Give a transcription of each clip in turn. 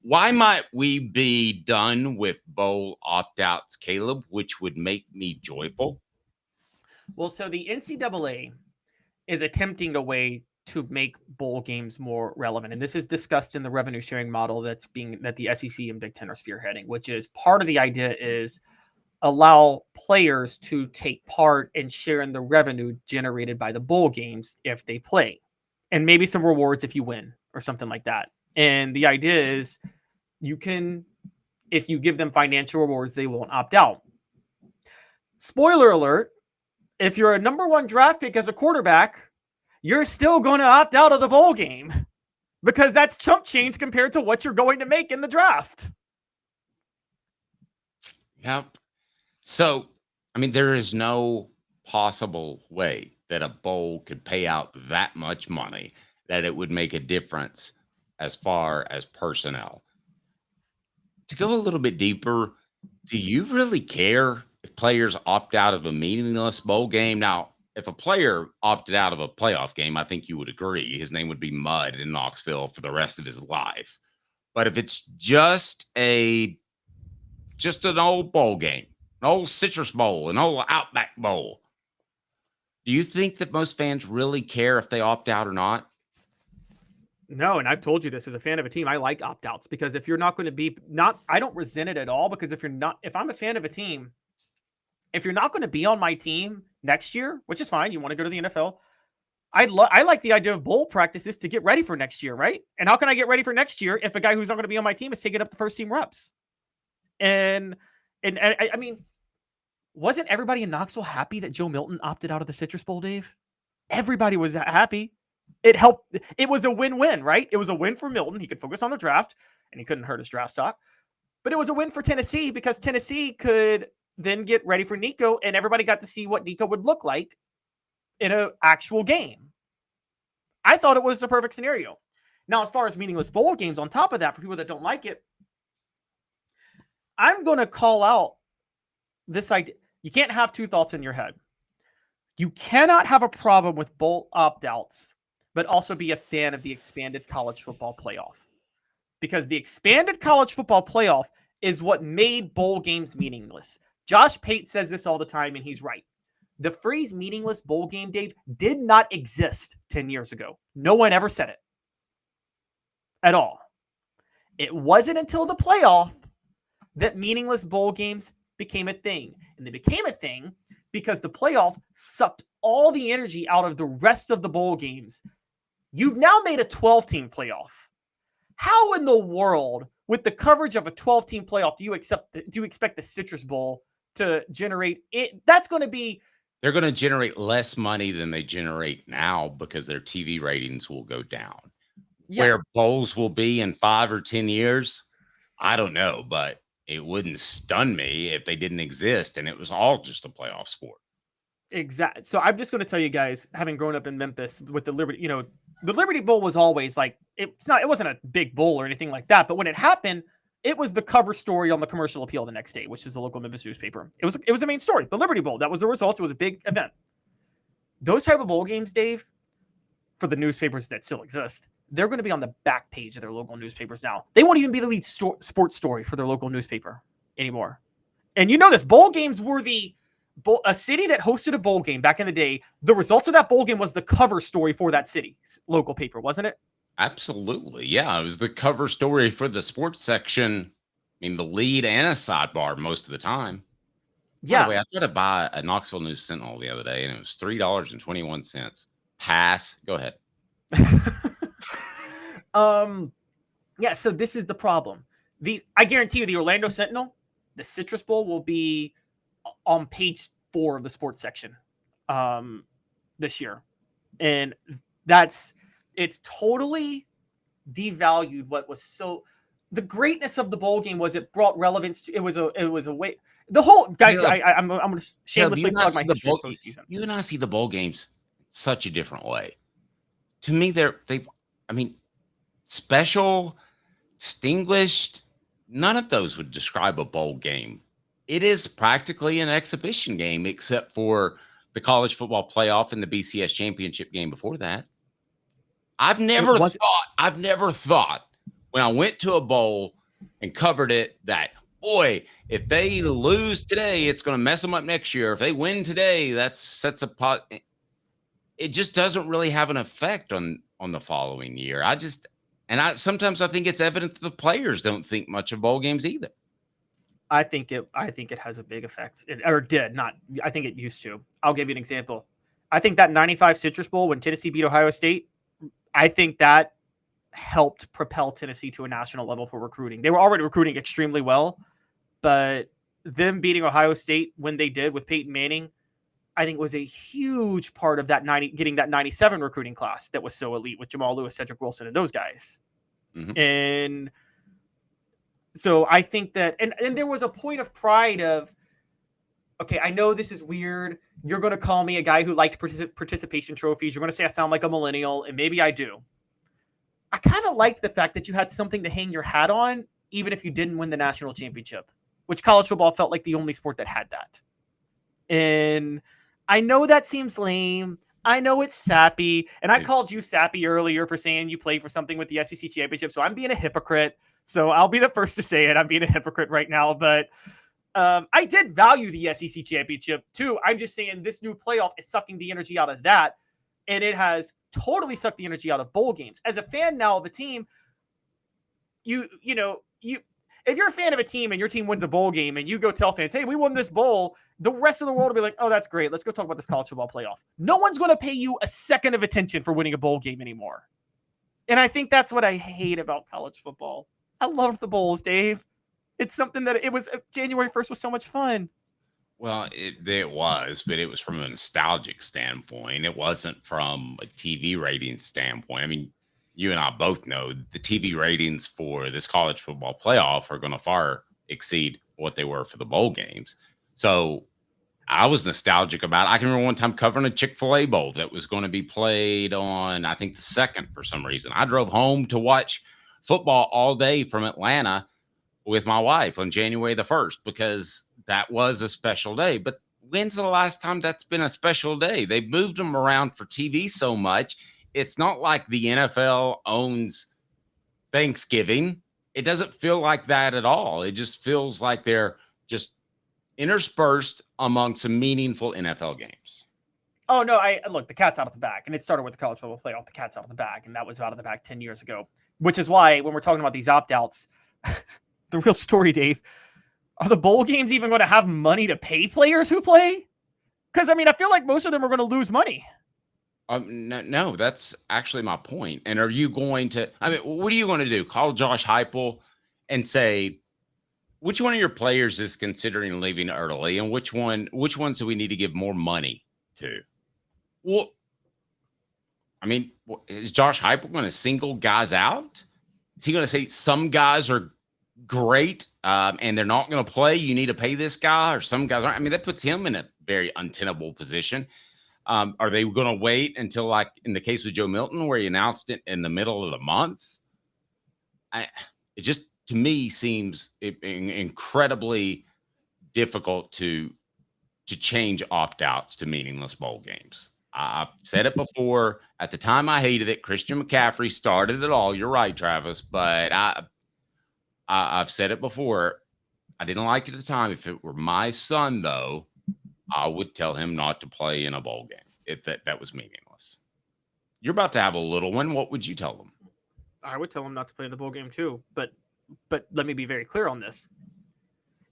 Why might we be done with bowl opt-outs, Caleb, which would make me joyful? Well, so the NCAA is attempting a way to make bowl games more relevant, and this is discussed in the revenue sharing model that the SEC and Big Ten are spearheading. Which is part of the idea is allow players to take part and share in the revenue generated by the bowl games if they play, and maybe some rewards if you win or something like that. And the idea is you can, if you give them financial rewards, they won't opt out. Spoiler alert, if you're a number one draft pick as a quarterback, you're still going to opt out of the bowl game because that's chump change compared to what you're going to make in the draft. Yep. So, I mean, there is no possible way that a bowl could pay out that much money that it would make a difference as far as personnel. To go a little bit deeper, do you really care if players opt out of a meaningless bowl game? Now, if a player opted out of a playoff game, I think you would agree his name would be mud in Knoxville for the rest of his life. But if it's just an old bowl game, an old Citrus Bowl, an old Outback Bowl, do you think that most fans really care if they opt out or not? No, and I've told you this as a fan of a team, I like opt outs because if you're not going to be not, I don't resent it at all because if I'm a fan of a team, if you're not going to be on my team next year, which is fine, you want to go to the NFL. I like the idea of bowl practices to get ready for next year, right? And how can I get ready for next year if a guy who's not going to be on my team is taking up the first team reps? And I mean, wasn't everybody in Knoxville happy that Joe Milton opted out of the Citrus Bowl, Dave? Everybody was happy. It helped. It was a win-win, right? It was a win for Milton. He could focus on the draft, and he couldn't hurt his draft stock. But it was a win for Tennessee because Tennessee could then get ready for Nico, and everybody got to see what Nico would look like in an actual game. I thought it was a perfect scenario. Now, as far as meaningless bowl games, on top of that, for people that don't like it, I'm going to call out this idea. You can't have two thoughts in your head. You cannot have a problem with bowl opt-outs, but also be a fan of the expanded college football playoff. Because the expanded college football playoff is what made bowl games meaningless. Josh Pate says this all the time, and he's right. The phrase meaningless bowl game, Dave, did not exist 10 years ago. No one ever said it at all. It wasn't until the playoff that meaningless bowl games became a thing. And they became a thing because the playoff sucked all the energy out of the rest of the bowl games. You've now made a 12-team playoff. How in the world, with the coverage of a 12-team playoff, do you expect the Citrus Bowl to generate it? That's going to be... They're going to generate less money than they generate now because their TV ratings will go down. Yeah. Where bowls will be in 5 or 10 years, I don't know, but it wouldn't stun me if they didn't exist and it was all just a playoff sport. Exactly. So I'm just going to tell you guys, having grown up in Memphis with the Liberty, the Liberty Bowl was always like, it wasn't a big bowl or anything like that. But when it happened, it was the cover story on the Commercial Appeal the next day, which is the local Memphis newspaper. It was the main story, the Liberty Bowl. That was the results. It was a big event. Those type of bowl games, Dave, for the newspapers that still exist, they're going to be on the back page of their local newspapers now. They won't even be the lead sports story for their local newspaper anymore. And you know this, bowl games were a city that hosted a bowl game back in the day. The results of that bowl game was the cover story for that city's local paper, wasn't it? Absolutely. Yeah. It was the cover story for the sports section. I mean, the lead and a sidebar most of the time. Yeah. By the way, I tried to buy a Knoxville News Sentinel the other day and it was $3.21. Pass. Go ahead. Yeah. So this is the problem. I guarantee you the Orlando Sentinel, the Citrus Bowl will be on page 4 of the sports section this year. And it's totally devalued what was so the greatness of the bowl game was it brought relevance to it was a way the whole guys I'm going to shamelessly plug my history of postseasons. You and I see the bowl games such a different way. To me, special, distinguished, none of those would describe a bowl game. It is practically an exhibition game, except for the college football playoff and the BCS championship game before that. I've never thought when I went to a bowl and covered it that, boy, if they lose today, it's going to mess them up next year. If they win today, that sets a pot. It just doesn't really have an effect on the following year. Sometimes I think it's evident that the players don't think much of bowl games either. I think it has a big effect. Or did not. I think it used to. I'll give you an example. I think that 95 Citrus Bowl when Tennessee beat Ohio State, I think that helped propel Tennessee to a national level for recruiting. They were already recruiting extremely well, but them beating Ohio State when they did with Peyton Manning, I think was a huge part of that getting that 97 recruiting class that was so elite with Jamal Lewis, Cedric Wilson, and those guys. Mm-hmm. And so I think that, and there was a point of pride of, okay, I know this is weird. You're going to call me a guy who liked participation trophies. You're going to say I sound like a millennial, and maybe I do. I kind of liked the fact that you had something to hang your hat on, even if you didn't win the national championship, which college football felt like the only sport that had that. And I know that seems lame. I know it's sappy. And I called you sappy earlier for saying you play for something with the SEC championship. So I'm being a hypocrite. So I'll be the first to say it. I'm being a hypocrite right now. But I did value the SEC championship too. I'm just saying this new playoff is sucking the energy out of that. And it has totally sucked the energy out of bowl games. As a fan now of a team, you if you're a fan of a team and your team wins a bowl game and you go tell fans, hey, we won this bowl, the rest of the world will be like, oh, that's great. Let's go talk about this college football playoff. No one's going to pay you a second of attention for winning a bowl game anymore. And I think that's what I hate about college football. I love the bowls, Dave. It's something that it was January 1st was so much fun. Well, it was, but it was from a nostalgic standpoint. It wasn't from a TV rating standpoint. I mean, you and I both know the TV ratings for this college football playoff are going to far exceed what they were for the bowl games. So I was nostalgic about it. I can remember one time covering a Chick-fil-A bowl that was going to be played on, I think, the 2nd for some reason. I drove home to watch football all day from Atlanta with my wife on January the 1st because that was a special day. But when's the last time that's been a special day? They've moved them around for TV so much. It's not like the NFL owns Thanksgiving. It doesn't feel like that at all. It just feels like they're just interspersed among some meaningful NFL games. Oh, no, look, the cat's out of the bag. And it started with the college football playoff. The cat's out of the bag. And that was out of the bag 10 years ago, which is why when we're talking about these opt-outs, the real story, Dave, are the bowl games even going to have money to pay players who play? Because, I mean, I feel like most of them are going to lose money. No, that's actually my point. And are you going to, I mean, what are you going to do? Call Josh Heupel and say, which one of your players is considering leaving early and which ones do we need to give more money to? Well, I mean, is Josh Heupel going to single guys out? Is he going to say some guys are great and they're not going to play? You need to pay this guy, or some guys aren't. I mean, that puts him in a very untenable position. Are they going to wait until, like in the case with Joe Milton, where he announced it in the middle of the month? It just, to me, seems incredibly difficult to change opt-outs to meaningless bowl games. I've said it before. At the time, I hated it. Christian McCaffrey started it all. You're right, Travis. But I've said it before. I didn't like it at the time. If it were my son, though, I would tell him not to play in a bowl game if that was meaningless. You're about to have a little one. What would you tell them? I would tell him not to play in the bowl game too. But let me be very clear on this.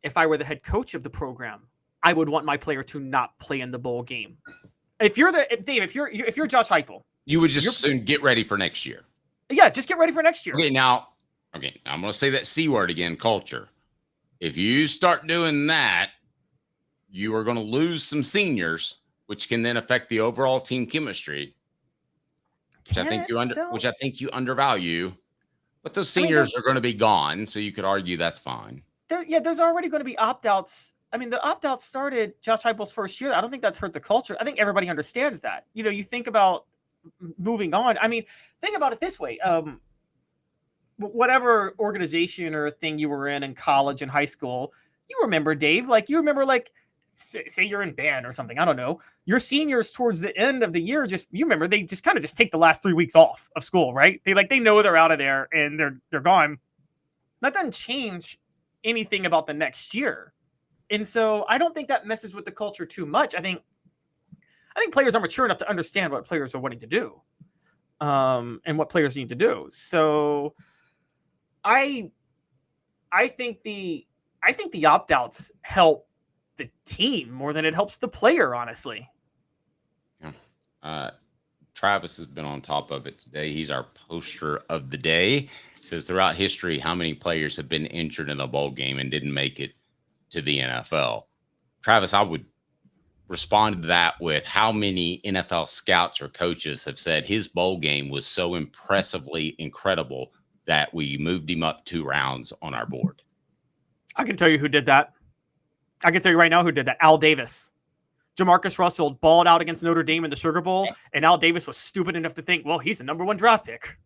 If I were the head coach of the program, I would want my player to not play in the bowl game. If you're Dave, if you're Josh Heupel, you would just soon get ready for next year. Yeah, just get ready for next year. Okay, I'm going to say that C word again, culture. If you start doing that, you are going to lose some seniors, which can then affect the overall team chemistry, which I think you undervalue. But those seniors are going to be gone, so you could argue that's fine. There's already going to be opt-outs. I mean, the opt-outs started Josh Heupel's first year. I don't think that's hurt the culture. I think everybody understands that. You think about moving on. I mean, think about it this way. Whatever organization or thing you were in college and high school, you remember, Dave, say you're in band or something, I don't know, your seniors towards the end of the year, you remember they just kind of just take the last 3 weeks off of school, right? They know they're out of there and they're gone. That doesn't change anything about the next year. And so I don't think that messes with the culture too much. I think players are mature enough to understand what players are wanting to do, and what players need to do. So I think the opt-outs help the team more than it helps the player, honestly. Yeah. Travis has been on top of it today. He's our poster of the day. He says throughout history, how many players have been injured in a bowl game and didn't make it to the NFL? Travis, I would respond to that with how many NFL scouts or coaches have said his bowl game was so impressively incredible that we moved him up 2 rounds on our board. I can tell you who did that. I can tell you right now who did that. Al Davis. Jamarcus Russell balled out against Notre Dame in the Sugar Bowl, and Al Davis was stupid enough to think, well, he's a number 1 draft pick.